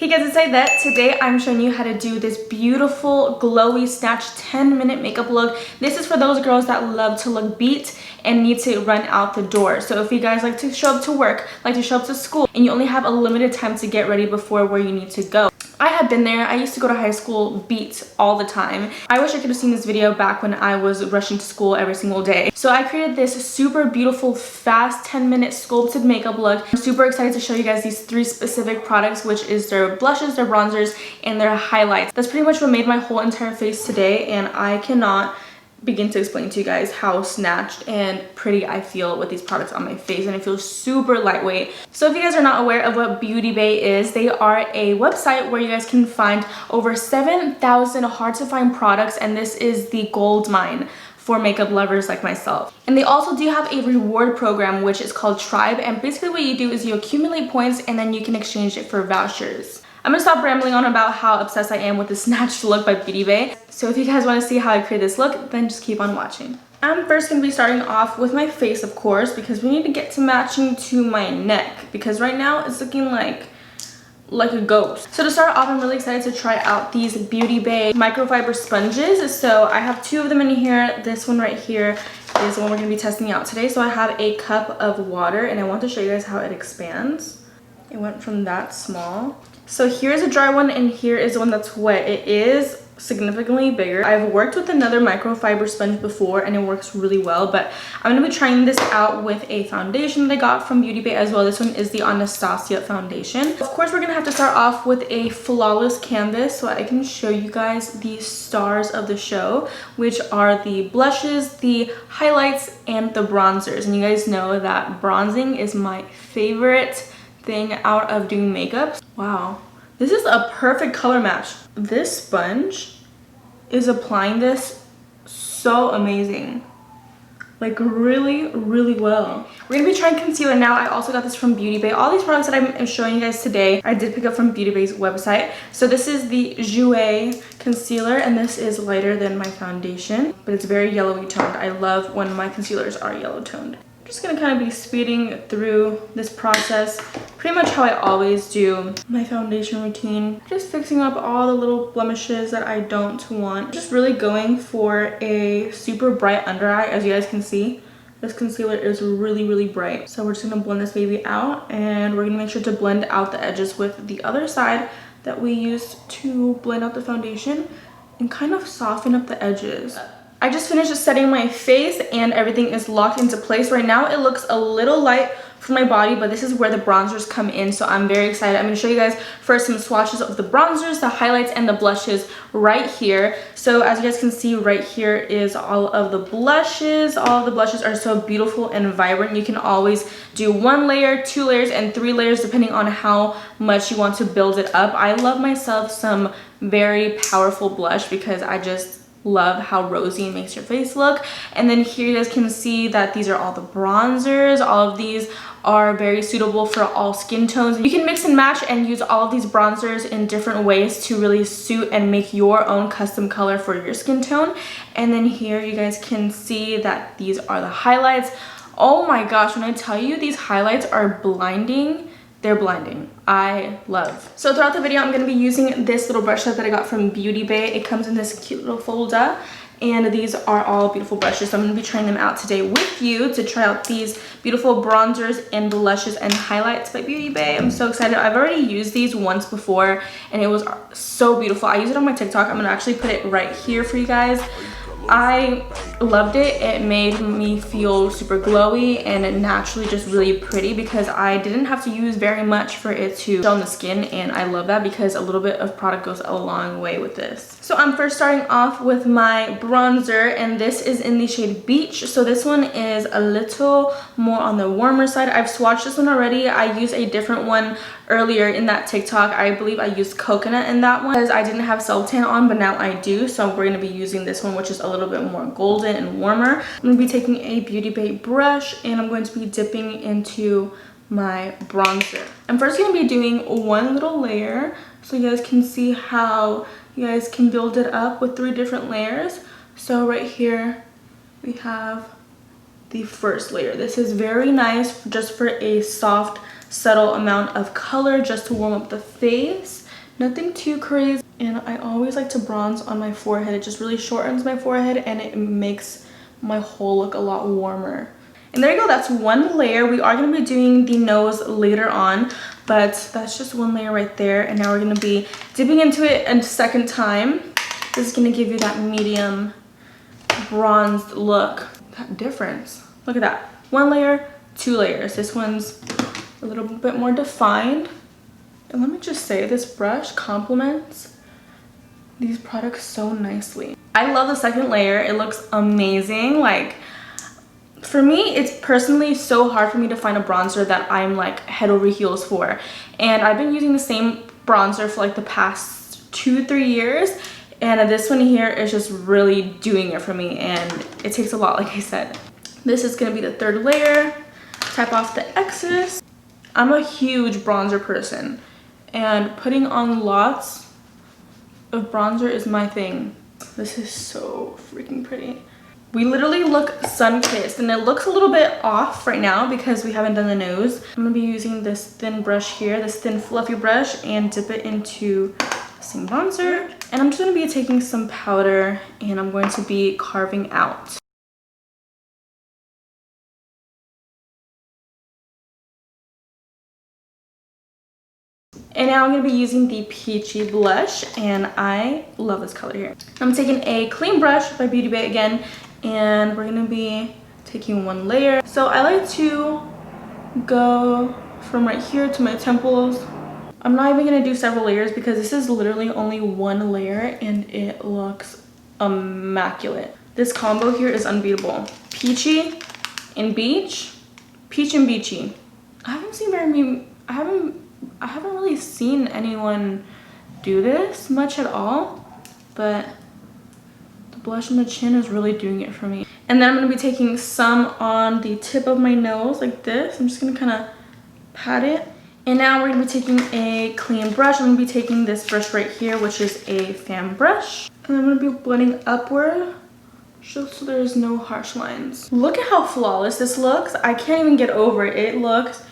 Hey guys, it's Aidette. Today I'm showing you how to do this beautiful glowy snatch 10-minute makeup look. This is for those girls that love to look beat and need to run out the door. So if you guys like to show up to work, like to show up to school, and you only have a limited time to get ready before where you need to go. I have been there. I used to go to high school beat all the time. I wish I could have seen this video back when I was rushing to school every single day. So I created this super beautiful, fast 10-minute sculpted makeup look. I'm super excited to show you guys these 3 specific products, which is their blushes, their bronzers, and their highlights. That's pretty much what made my whole entire face today, and I cannot begin to explain to you guys how snatched and pretty I feel with these products on my face, and it feels super lightweight. So if you guys are not aware of what Beauty Bay is, they are a website where you guys can find over 7,000 hard to find products, and this is the gold mine for makeup lovers like myself. And they also do have a reward program which is called Tribe, and basically what you do is you accumulate points and then you can exchange it for vouchers. I'm gonna stop rambling on about how obsessed I am with the snatched look by Beauty Bay. So if you guys want to see how I create this look, then just keep on watching. I'm first gonna be starting off with my face, of course, because we need to get to matching to my neck, because right now it's looking like a ghost. So to start off, I'm really excited to try out these Beauty Bay microfiber sponges. So I have 2 of them in here. This one right here is the one we're gonna be testing out today. So I have a cup of water, and I want to show you guys how it expands. It went from that small. So here's a dry one, and here is the one that's wet. It is significantly bigger. I've worked with another microfiber sponge before and it works really well, but I'm going to be trying this out with a foundation that I got from Beauty Bay as well. This one is the Anastasia foundation. Of course, we're going to have to start off with a flawless canvas so I can show you guys the stars of the show, which are the blushes, the highlights, and the bronzers. And you guys know that bronzing is my favorite thing out of doing makeup. Wow, this is a perfect color match. This sponge is applying this so amazing, like really well. We're gonna be trying concealer now. I also got this from Beauty Bay. All these products that I'm showing you guys today I did pick up from Beauty Bay's website. So this is the Jouer concealer, and this is lighter than my foundation, but it's very yellowy toned. I love when my concealers are yellow toned. Just gonna kind of be speeding through this process, pretty much how I always do my foundation routine. Just fixing up all the little blemishes that I don't want. Just really going for a super bright under eye. As you guys can see, this concealer is really bright. So we're just gonna blend this baby out, and we're gonna make sure to blend out the edges with the other side that we used to blend out the foundation and kind of soften up the edges. I just finished setting my face and everything is locked into place. Right now it looks a little light for my body, but this is where the bronzers come in, so I'm very excited. I'm going to show you guys first some swatches of the bronzers, the highlights, and the blushes right here. So as you guys can see, right here is all of the blushes. All of the blushes are so beautiful and vibrant. You can always do 1 layer, 2 layers, and 3 layers depending on how much you want to build it up. I love myself some very powerful blush because I just love how rosy it makes your face look. And then here you guys can see that these are all the bronzers. All of these are very suitable for all skin tones. You can mix and match and use all of these bronzers in different ways to really suit and make your own custom color for your skin tone. And then here you guys can see that these are the highlights. Oh my gosh, when I tell you these highlights are blinding, they're blinding. I love. So throughout the video, I'm going to be using this little brush set that I got from Beauty Bay. It comes in this cute little folder, and these are all beautiful brushes. So I'm going to be trying them out today with you to try out these beautiful bronzers and blushes and highlights by Beauty Bay. I'm so excited. I've already used these once before, and it was so beautiful. I use it on my TikTok. I'm going to actually put it right here for you guys. I loved it. It made me feel super glowy and naturally just really pretty because I didn't have to use very much for it to show on the skin, and I love that because a little bit of product goes a long way with this. So I'm first starting off with my bronzer, and this is in the shade Beach. So this one is a little more on the warmer side. I've swatched this one already. I used a different one earlier in that TikTok. I believe I used coconut in that one because I didn't have self-tan on, but now I do. So we're going to be using this one, which is a little bit more golden and warmer. I'm going to be taking a Beauty Bay brush, and I'm going to be dipping into my bronzer. I'm first going to be doing 1 little layer so you guys can see how you guys can build it up with 3 different layers. So right here we have the first layer. This is very nice just for a soft, subtle amount of color just to warm up the face. Nothing too crazy. And I always like to bronze on my forehead. It just really shortens my forehead and it makes my whole look a lot warmer. And there you go, that's one layer. We are going to be doing the nose later on, but that's just one layer right there. And now we're going to be dipping into it a second time. This is going to give you that medium bronzed look. That difference. Look at that. One layer, two layers. This one's a little bit more defined. And let me just say, this brush complements these products so nicely. I love the second layer. It looks amazing. Like, for me, it's personally so hard for me to find a bronzer that I'm like head over heels for. And I've been using the same bronzer for like the past 2-3 years. And this one here is just really doing it for me. And it takes a lot, like I said. This is going to be the third layer. Tap off the excess. I'm a huge bronzer person. And putting on lots of bronzer is my thing. This is so freaking pretty. We literally look sun-kissed, and it looks a little bit off right now because we haven't done the nose. I'm gonna be using this thin brush here, this thin fluffy brush, and dip it into some bronzer. And I'm just gonna be taking some powder and I'm going to be carving out. And now I'm going to be using the Peachy blush, and I love this color here. I'm taking a clean brush by Beauty Bay again, and we're going to be taking one layer. So I like to go from right here to my temples. I'm not even going to do several layers because this is literally only one layer and it looks immaculate. This combo here is unbeatable. Peachy and beach, peach and beachy. I haven't really seen anyone do this much at all, but the blush on the chin is really doing it for me. And then I'm going to be taking some on the tip of my nose like this. I'm just going to kind of pat it. And now we're going to be taking a clean brush. I'm going to be taking this brush right here, which is a fan brush. And I'm going to be blending upward just so there's no harsh lines. Look at how flawless this looks. I can't even get over it. It looks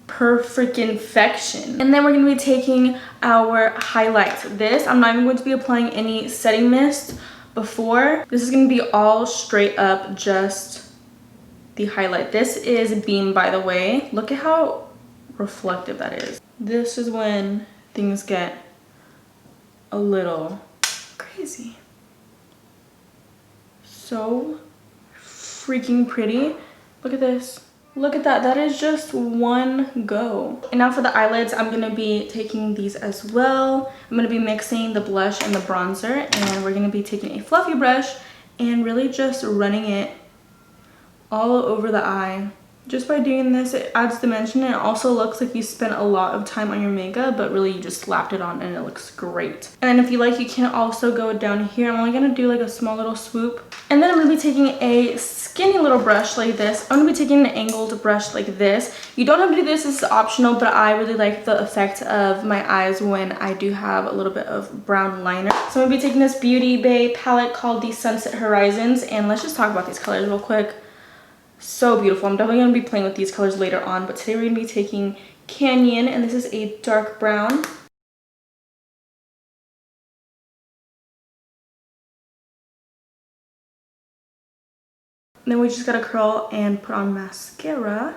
perfection. And then we're going to be taking our highlight. This, I'm not even going to be applying any setting mist before. This is going to be all straight up just the highlight. This is Beam, by the way. Look at how reflective that is. This is when things get a little crazy. So freaking pretty. Look at this. Look at that. That is just one go. And now for the eyelids, I'm going to be taking these as well. I'm going to be mixing the blush and the bronzer, and we're going to be taking a fluffy brush and really just running it all over the eye. Just by doing this, it adds dimension, and it also looks like you spent a lot of time on your makeup, but really you just slapped it on and it looks great. And then if you like, you can also go down here. I'm only going to do like a small little swoop. And then I'm going to be taking a skinny little brush like this. I'm going to be taking an angled brush like this. You don't have to do this, this is optional, but I really like the effect of my eyes when I do have a little bit of brown liner. So I'm going to be taking this Beauty Bay palette called the Sunset Horizons, and let's just talk about these colors real quick. So beautiful. I'm definitely going to be playing with these colors later on, but today we're going to be taking Canyon, and this is a dark brown. Then we just got to curl and put on mascara.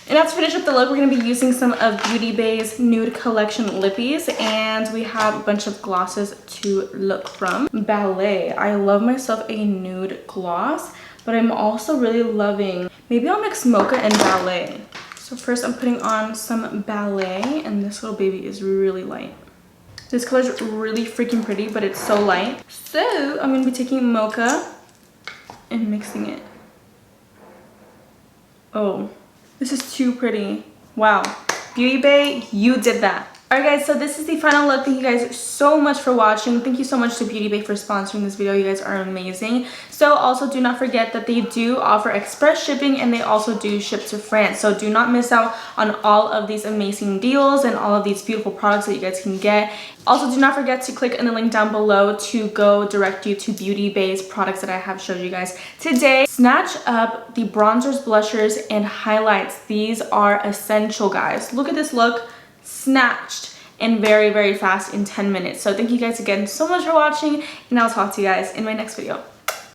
And now to finish up the look, we're going to be using some of Beauty Bay's Nude Collection lippies, and we have a bunch of glosses to look from. Ballet. I love myself a nude gloss, but I'm also really loving, maybe I'll mix Mocha and Ballet. So first I'm putting on some Ballet, and this little baby is really light. This color is really freaking pretty, but it's so light. So I'm going to be taking Mocha and mixing it. Oh. This is too pretty. Wow. Beauty Bay, you did that. Alright guys, so this is the final look. Thank you guys so much for watching. Thank you so much to Beauty Bay for sponsoring this video. You guys are amazing. So also do not forget that they do offer express shipping and they also do ship to France. So do not miss out on all of these amazing deals and all of these beautiful products that you guys can get. Also do not forget to click on the link down below to go direct you to Beauty Bay's products that I have showed you guys today. Snatch up the bronzers, blushers, and highlights. These are essential, guys. Look at this look. Snatched and very fast in 10 minutes. So thank you guys again so much for watching, and I'll talk to you guys in my next video.